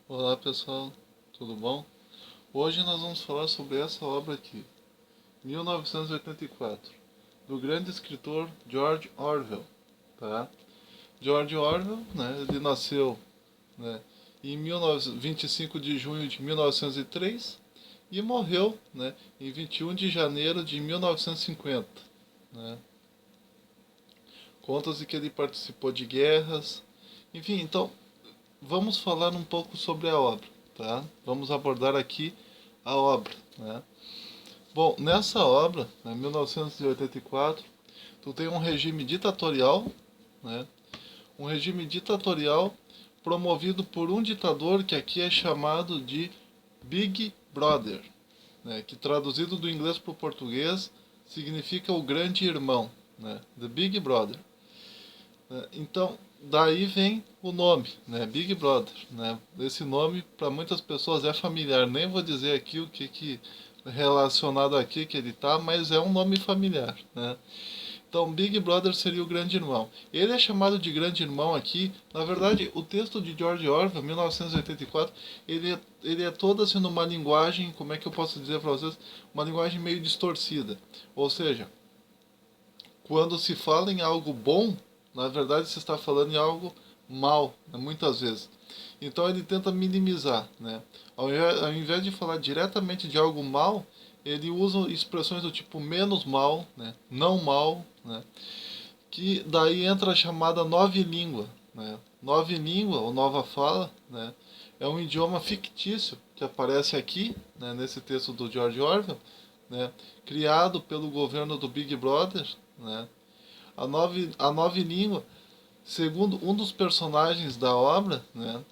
Olá pessoal, tudo bom? Hoje nós vamos falar sobre essa obra aqui, 1984, do grande escritor George Orwell, tá? George Orwell, né, ele nasceu, né, em 25 de junho de 1903 e morreu, né, em 21 de janeiro de 1950, né? Conta-se que ele participou de guerras, enfim, então vamos falar um pouco sobre a obra, tá? Vamos abordar aqui a obra, né? Bom, nessa obra, em 1984, tu tem um regime ditatorial, né? Um regime ditatorial promovido por um ditador que aqui é chamado de Big Brother, né? Que traduzido do inglês para o português significa o grande irmão, né? The Big Brother. Então, daí vem o nome, né? Big Brother, né? Esse nome para muitas pessoas é familiar. Nem vou dizer aqui o que relacionado aqui que ele tá, mas é um nome familiar, né? Então, Big Brother seria o grande irmão. Ele é chamado de grande irmão aqui. Na verdade, o texto de George Orwell, 1984, ele é todo assim numa linguagem, como é que eu posso dizer para vocês? Uma linguagem meio distorcida. Ou seja, quando se fala em algo bom, na verdade se está falando em algo mal, né, muitas vezes. Então ele tenta minimizar, né? Ao invés de falar diretamente de algo mal, ele usa expressões do tipo menos mal, né? Não mal, né? Que daí entra a chamada nova língua, né? Nova língua ou nova fala, né? É um idioma fictício que aparece aqui, né, nesse texto do George Orwell, né, criado pelo governo do Big Brother, né? A nova língua, segundo um dos personagens da obra, né?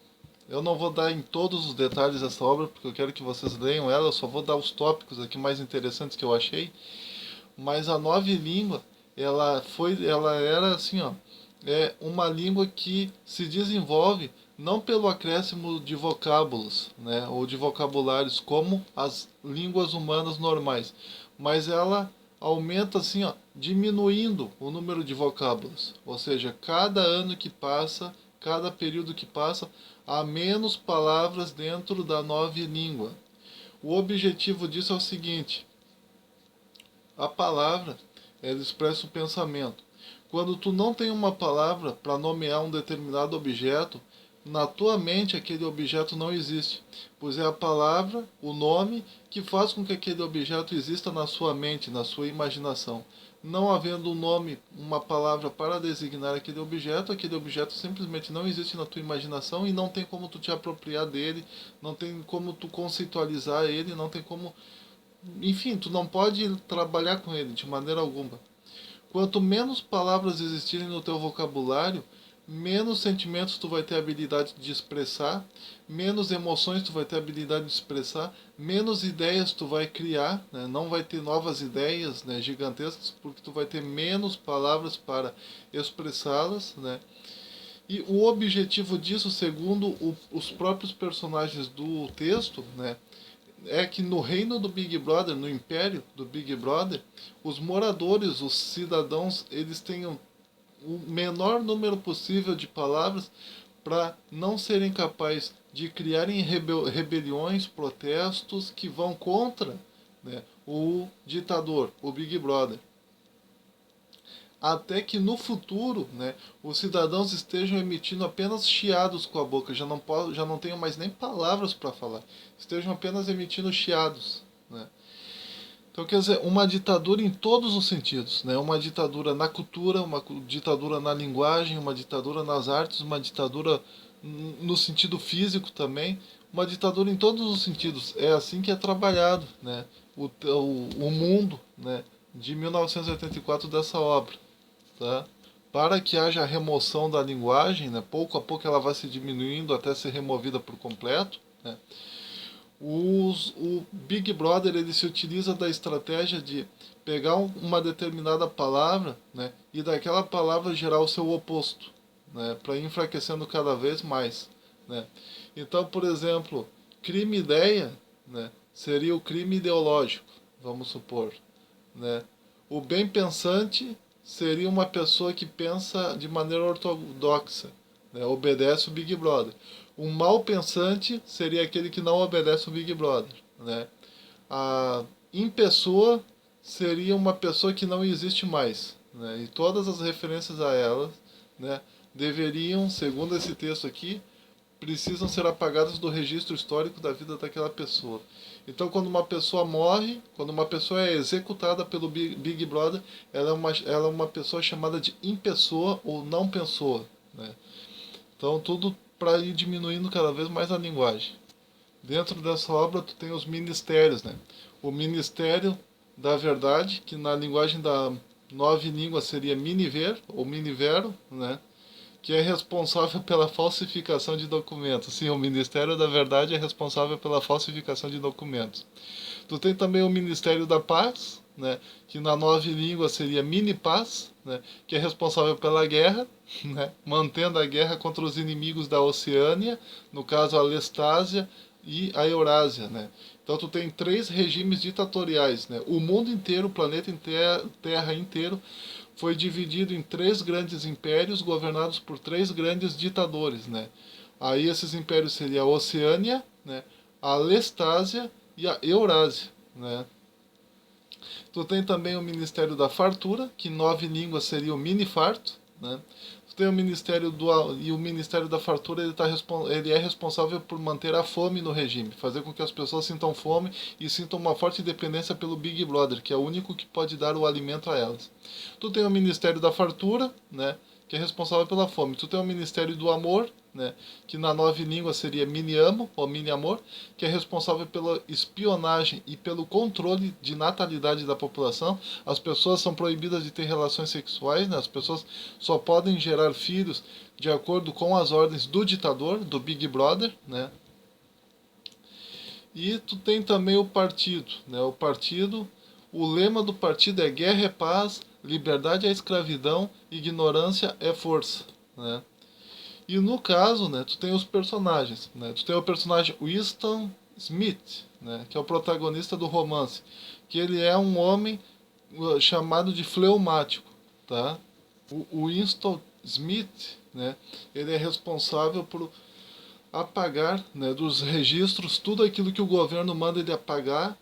Eu não vou dar em todos os detalhes dessa obra, porque eu quero que vocês leiam ela, eu só vou dar os tópicos aqui mais interessantes que eu achei. Mas a nova língua, ela era assim, ó, é uma língua que se desenvolve não pelo acréscimo de vocábulos, né, ou de vocabulários como as línguas humanas normais, mas ela aumenta assim, ó, diminuindo o número de vocábulos. Ou seja, cada ano que passa, cada período que passa, há menos palavras dentro da nova língua. O objetivo disso é o seguinte: a palavra, ela expressa o pensamento. Quando tu não tem uma palavra para nomear um determinado objeto, na tua mente aquele objeto não existe, pois é a palavra, o nome, que faz com que aquele objeto exista na sua mente, na sua imaginação. Não havendo um nome, uma palavra para designar aquele objeto simplesmente não existe na tua imaginação e não tem como tu te apropriar dele, não tem como tu conceitualizar ele, não tem como, enfim, tu não pode trabalhar com ele de maneira alguma. Quanto menos palavras existirem no teu vocabulário, menos sentimentos tu vai ter habilidade de expressar, menos emoções tu vai ter habilidade de expressar, menos ideias tu vai criar, né? Não vai ter novas ideias, né, gigantescas, porque tu vai ter menos palavras para expressá-las, né? E o objetivo disso, segundo os próprios personagens do texto, né, é que no reino do Big Brother, no império do Big Brother, os moradores, os cidadãos, eles tenham o menor número possível de palavras para não serem capazes de criarem rebeliões, protestos que vão contra, né, o ditador, o Big Brother. Até que no futuro, né, os cidadãos estejam emitindo apenas chiados com a boca, já não tenham mais nem palavras para falar, estejam apenas emitindo chiados, né? Então, quer dizer, uma ditadura em todos os sentidos, né? Uma ditadura na cultura, uma ditadura na linguagem, uma ditadura nas artes, uma ditadura no sentido físico também, uma ditadura em todos os sentidos. É assim que é trabalhado, né, o mundo, né, de 1984 dessa obra, tá? Para que haja a remoção da linguagem, né, pouco a pouco ela vai se diminuindo até ser removida por completo, né? O Big Brother ele se utiliza da estratégia de pegar uma determinada palavra, né, e daquela palavra gerar o seu oposto, né, para ir enfraquecendo cada vez mais, né. Então, por exemplo, crime ideia, né, seria o crime ideológico, vamos supor, né. O bem pensante seria uma pessoa que pensa de maneira ortodoxa, né, obedece o Big Brother. Um mal pensante seria aquele que não obedece o Big Brother, né? A impessoa seria uma pessoa que não existe mais, né? E todas as referências a ela, né, deveriam, segundo esse texto aqui, precisam ser apagadas do registro histórico da vida daquela pessoa. Então, quando uma pessoa morre, quando uma pessoa é executada pelo Big Brother, ela é uma pessoa chamada de impessoa ou não pessoa, né? Então, tudo para ir diminuindo cada vez mais a linguagem. Dentro dessa obra, tu tem os ministérios, né? O Ministério da Verdade, que na linguagem da nova língua seria miniver ou minivero, né? Que é responsável pela falsificação de documentos. Sim, o Ministério da Verdade é responsável pela falsificação de documentos. Tu tem também o Ministério da Paz, né, que na nova língua seria Mini-Paz, né, que é responsável pela guerra, né, mantendo a guerra contra os inimigos da Oceânia, no caso a Lestásia e a Eurásia. Né. Então tu tem 3 regimes ditatoriais. Né. O mundo inteiro, o planeta Terra inteiro, foi dividido em 3 grandes impérios governados por 3 grandes ditadores. Né. Aí esses impérios seriam a Oceânia, né, a Lestásia e a Eurásia, né? Tu tem também o Ministério da Fartura, que em 9 línguas seria o mini-farto, né? Tu tem o Ministério e o Ministério da Fartura ele é responsável por manter a fome no regime, fazer com que as pessoas sintam fome e sintam uma forte dependência pelo Big Brother, que é o único que pode dar o alimento a elas. Tu tem o Ministério da Fartura, né, que é responsável pela fome. Tu tem o Ministério do Amor, né, que na nova língua seria mini-amo ou mini-amor, que é responsável pela espionagem e pelo controle de natalidade da população. As pessoas são proibidas de ter relações sexuais, né, as pessoas só podem gerar filhos de acordo com as ordens do ditador, do Big Brother, né. E tu tem também o partido, né, o lema do partido é guerra é paz, liberdade é escravidão, ignorância é força, né. E no caso, né, tu tem os personagens, né? Tu tem o personagem Winston Smith, né, que é o protagonista do romance, que ele é um homem chamado de fleumático, tá? O Winston Smith, né, ele é responsável por apagar, né, dos registros tudo aquilo que o governo manda ele apagar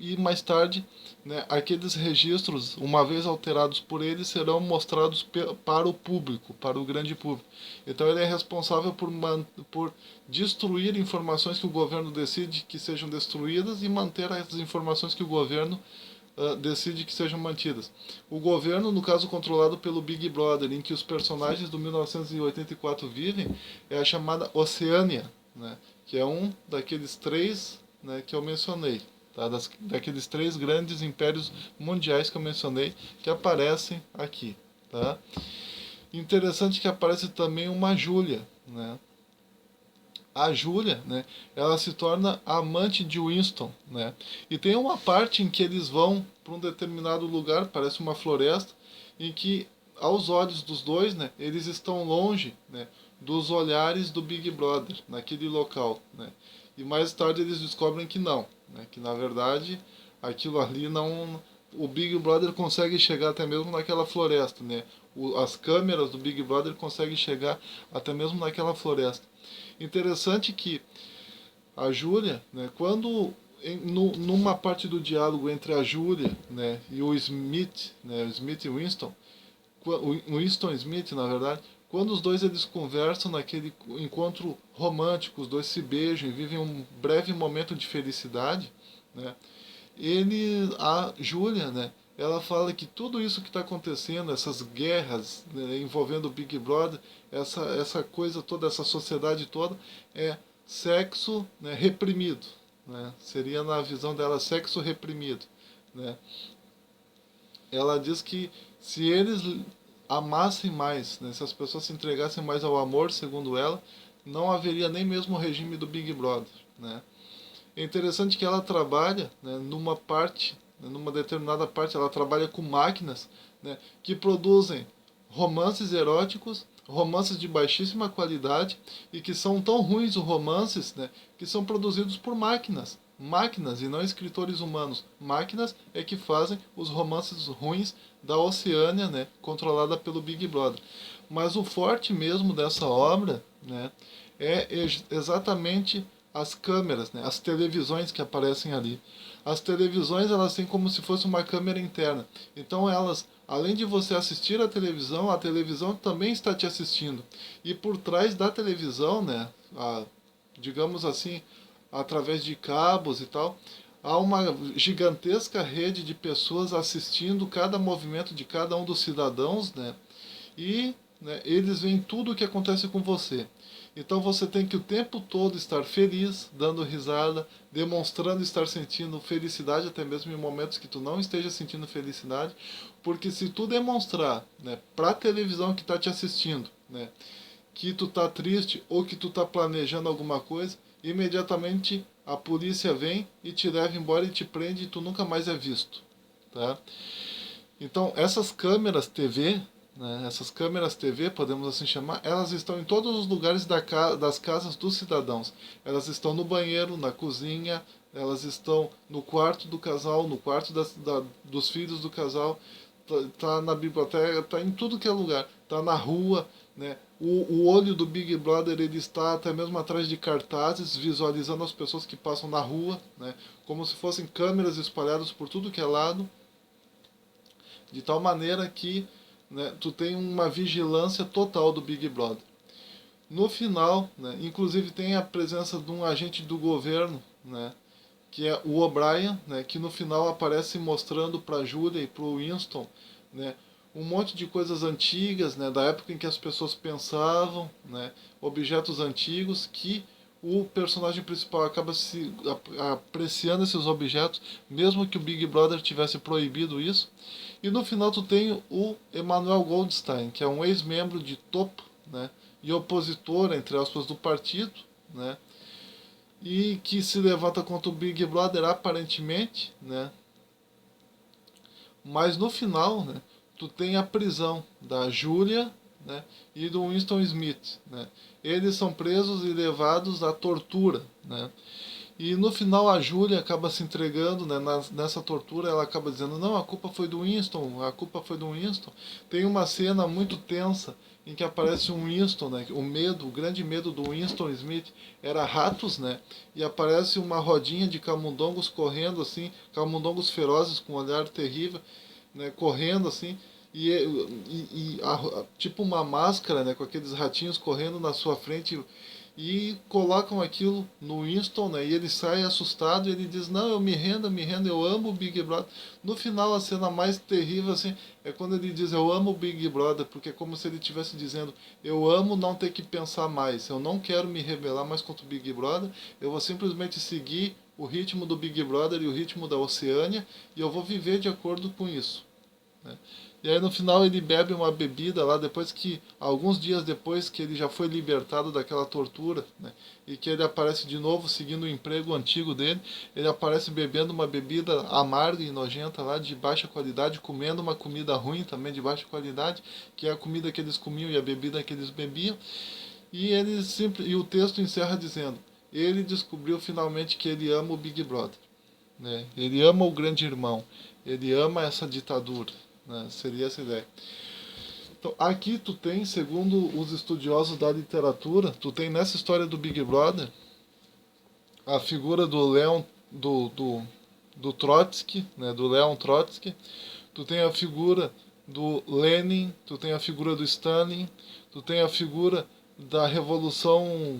e mais tarde, né, aqueles registros, uma vez alterados por ele, serão mostrados para o público, para o grande público. Então ele é responsável por destruir informações que o governo decide que sejam destruídas e manter as informações que o governo decide que sejam mantidas. O governo, no caso controlado pelo Big Brother, em que os personagens do 1984 vivem, é a chamada Oceânia, né, que é um daqueles 3, né, que eu mencionei. Tá? Daqueles 3 grandes impérios mundiais que eu mencionei, que aparecem aqui. Tá? Interessante que aparece também uma Júlia. Né? A Júlia, né, ela se torna amante de Winston, né? E tem uma parte em que eles vão para um determinado lugar, parece uma floresta, em que aos olhos dos dois, né, eles estão longe, né, dos olhares do Big Brother naquele local, né? E mais tarde eles descobrem que não, né, que na verdade aquilo ali não, o Big Brother consegue chegar até mesmo naquela floresta, né? As câmeras do Big Brother conseguem chegar até mesmo naquela floresta. Interessante que a Júlia, né, quando numa parte do diálogo entre a Júlia, né, e o Smith, né, o Smith e o Winston Smith, na verdade, quando os dois eles conversam naquele encontro romântico, os dois se beijam e vivem um breve momento de felicidade, né, a Júlia, né, ela fala que tudo isso que está acontecendo, essas guerras, né, envolvendo o Big Brother, essa coisa toda, essa sociedade toda, é sexo, né, reprimido. Né? Seria, na visão dela, sexo reprimido. Né? Ela diz que se eles amassem mais, né, se as pessoas se entregassem mais ao amor, segundo ela, não haveria nem mesmo o regime do Big Brother. Né? É interessante que ela trabalha, né, numa parte, né, numa determinada parte, ela trabalha com máquinas, né, que produzem romances eróticos, romances de baixíssima qualidade e que são tão ruins os romances, né, que são produzidos por máquinas. Máquinas e não escritores humanos. Máquinas é que fazem os romances ruins da Oceânia, né, controlada pelo Big Brother. Mas o forte mesmo dessa obra, né, exatamente as câmeras, né, as televisões que aparecem ali. As televisões, elas têm como se fosse uma câmera interna. Então elas, além de você assistir a televisão também está te assistindo. E por trás da televisão, né, digamos assim, através de cabos e tal, há uma gigantesca rede de pessoas assistindo cada movimento de cada um dos cidadãos, né? E, né, eles veem tudo o que acontece com você. Então você tem que o tempo todo estar feliz, dando risada, demonstrando estar sentindo felicidade, até mesmo em momentos que tu não esteja sentindo felicidade, porque se tu demonstrar, né, para a televisão que está te assistindo, né, que tu tá triste ou que tu tá planejando alguma coisa, imediatamente a polícia vem e te leva embora e te prende e tu nunca mais é visto, tá? Então, essas câmeras TV, né, essas câmeras TV, podemos assim chamar, elas estão em todos os lugares das casas dos cidadãos. Elas estão no banheiro, na cozinha, elas estão no quarto do casal, no quarto dos filhos do casal, tá na biblioteca, tá em tudo que é lugar, tá na rua, né? O olho do Big Brother, ele está até mesmo atrás de cartazes, visualizando as pessoas que passam na rua, né? Como se fossem câmeras espalhadas por tudo que é lado, de tal maneira que, né, tu tem uma vigilância total do Big Brother. No final, né, inclusive tem a presença de um agente do governo, né, que é o O'Brien, né, que no final aparece mostrando para a Julia e para o Winston, né, um monte de coisas antigas, né, da época em que as pessoas pensavam, né, objetos antigos que o personagem principal acaba se apreciando esses objetos, mesmo que o Big Brother tivesse proibido isso. E no final tu tem o Emmanuel Goldstein, que é um ex-membro de topo, né, e opositor, entre aspas, do partido, né, e que se levanta contra o Big Brother aparentemente, né, mas no final, né, tu tem a prisão da Julia, né, e do Winston Smith, né. Eles são presos e levados à tortura, né. E no final a Julia acaba se entregando, né, nessa tortura, ela acaba dizendo, não, a culpa foi do Winston, a culpa foi do Winston. Tem uma cena muito tensa em que aparece um Winston, né, o grande medo do Winston Smith era ratos, né, e aparece uma rodinha de camundongos correndo assim, camundongos ferozes com um olhar terrível, né, correndo assim, tipo uma máscara, né, com aqueles ratinhos correndo na sua frente e colocam aquilo no Winston, né? E ele sai assustado e ele diz, não, eu me rendo, eu amo o Big Brother. No final, a cena mais terrível, assim, é quando ele diz, eu amo o Big Brother, porque é como se ele estivesse dizendo, eu amo não ter que pensar mais, eu não quero me rebelar mais contra o Big Brother, eu vou simplesmente seguir o ritmo do Big Brother e o ritmo da Oceânia, e eu vou viver de acordo com isso, né? E aí no final ele bebe uma bebida lá, depois que, alguns dias depois que ele já foi libertado daquela tortura, né, e que ele aparece de novo seguindo o emprego antigo dele, ele aparece bebendo uma bebida amarga e nojenta lá, de baixa qualidade, comendo uma comida ruim também de baixa qualidade, que é a comida que eles comiam e a bebida que eles bebiam, e o texto encerra dizendo, ele descobriu finalmente que ele ama o Big Brother, né? Ele ama o grande irmão, ele ama essa ditadura, né? Seria essa ideia. Então, aqui tu tem, segundo os estudiosos da literatura, tu tem nessa história do Big Brother a figura do Leon, do Trotsky, né? Do Leon Trotsky. Tu tem a figura do Lenin, tu tem a figura do Stalin, tu tem a figura da Revolução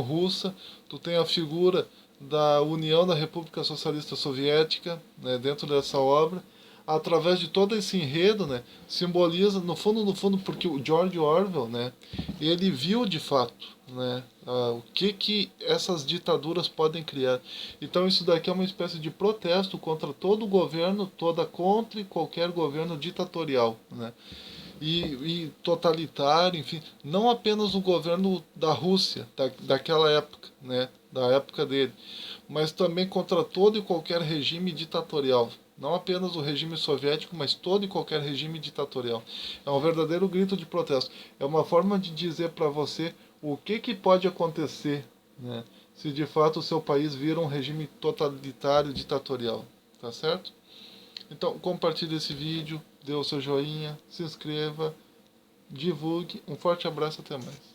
Russa, tu tem a figura da União da República Socialista Soviética, né, dentro dessa obra, através de todo esse enredo, né, simboliza, no fundo, porque o George Orwell, né, ele viu de fato, né, o que essas ditaduras podem criar. Então isso daqui é uma espécie de protesto contra todo governo, contra qualquer governo ditatorial, né, e totalitário, enfim, não apenas o governo da Rússia, daquela época, né, da época dele, mas também contra todo e qualquer regime ditatorial. Não apenas o regime soviético, mas todo e qualquer regime ditatorial. É um verdadeiro grito de protesto. É uma forma de dizer para você o que pode acontecer, né, se de fato o seu país vira um regime totalitário ditatorial. Tá certo? Então, compartilhe esse vídeo, dê o seu joinha, se inscreva divulgue. Um forte abraço, até mais.